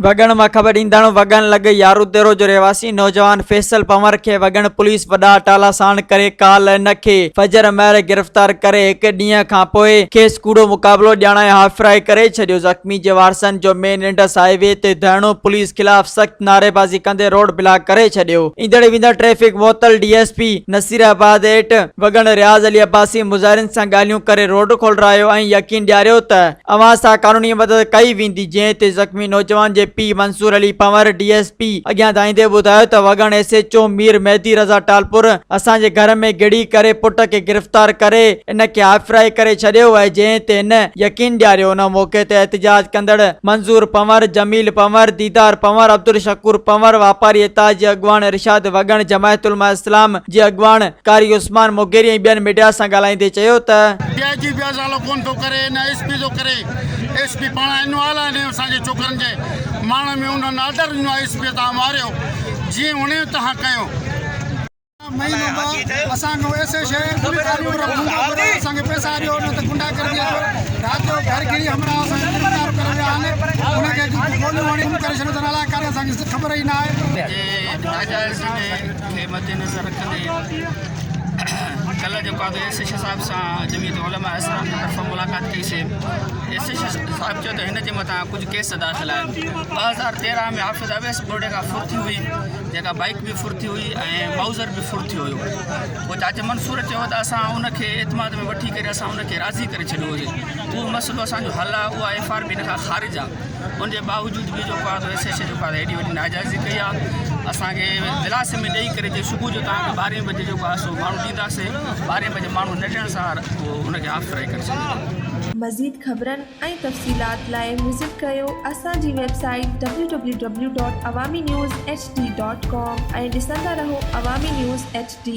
वगण में खबर ईंदड़ वगण लग यारुदेरो जो रहवासी नौजवान फैसल पंवर के वगण पुलिस वडा टालासाण करे काल न खे फजर महर गिरफ्तार करे एक ॾींहं खां पोइ खेस कूड़ो मुकाबलो ॼाणाए हाफ़राई करे छॾियो। ज़ख़्मी जे वारसनि जो मेन इंडस हाईवे ते धरणो पुलिस खिलाफ सख्त नारेबाज़ी कंदे रोड ब्लॉक करे छॾियो। ईंदड़ वेंदड़ ट्रैफिक मुअत्तल डीएसपी नसीराबाद हेठ वगण रियाज़ अली अब्बासी मुज़ाहिरनि सां ॻाल्हियूं करे रोड खोलायो ऐं यकीन ॾियारियो त अवां सां कानूनी मदद कई वेंदी। जंहिं ते ज़ख़्मी नौजवान जे पी मंसूर अली पंवर डीएसपी अॻियां धाईंदे ॿुधायो त वगण एसएचओ मीर मेहदी रज़ा टालपुर असांजे घर में गिड़ी करे पुट खे गिरफ्तार करे इन खे हाफ़राई करे छॾियो आहे। जंहिं ते हिन यकीन ॾियारियो। उन मौके ते एहतजाज कंदड़ मंसूर पंवर, जमील पंवर, दीदार पंवर, अब्दुल शकूर पंवर, वापारी एताज जे अॻवान इरशाद वगण, जमायतुल उलमा इस्लाम जे अॻवान कारी उस्मान मोगेरी ऐं ॿियनि मीडिया सां ॻाल्हाईंदे चयो त एसपी पाण इनवाल आहिनि असांजे छोकिरनि जे माण्हुनि में उन्हनि आदर ॾिनो आहे। एसपी तव्हां मारियो जीअं उन तव्हां कयो असांजो ऐसे शहर असांखे पैसा ॾियो न त गुंडा कर दिया रात जो घर गिरी हमरा असांखे गिरफ़्तार करे विया आहिनि। उनखे गोलियूं हणी करे छॾियो त नाला करे असांखे ख़बर ई न आहे। नाजाइज़ खे मद्देनज़र रखंदे कल जो एसएच साहब से जमीयत उलमा इस्लाम की तरफ मुलाकात कई से। एसएच साहब चो तो इन मत कुछ केस दाखिल है। 2013 में हाफिज़ अवैस बोर्डे का फुर्ती हुई, जगह बाइक भी फुर्ती हुई और माउज़र भी फुर्ती हुई। वो चाचा मंसूर चो तो असां उनके एतमाद में वठी करे असां उनके राज़ी करे छॾियो हुजे। वो मसलो असांजो हल आहे, उहा FRP इन खां ख़ारिज आहे। उनके बावजूद भी जो एसएच जो एडी वॾी नाजाइज़ी कई आहे। असांखे दिलासे में ॾेई करे जे सुबुह जो तव्हांखे 12 बजे जो सो माण्हू ॾींदासीं। 12 बजे माण्हू न ॾियण सां उनखे हाफ़राई करे छॾींदा। मज़ीद ख़बरनि ऐं तफ़सीलात लाइ विज़िट कयो असांजी वेबसाइट www.awamiNewsHD.com ऐं ॾिसंदा रहो अवामी न्यूज़ HD।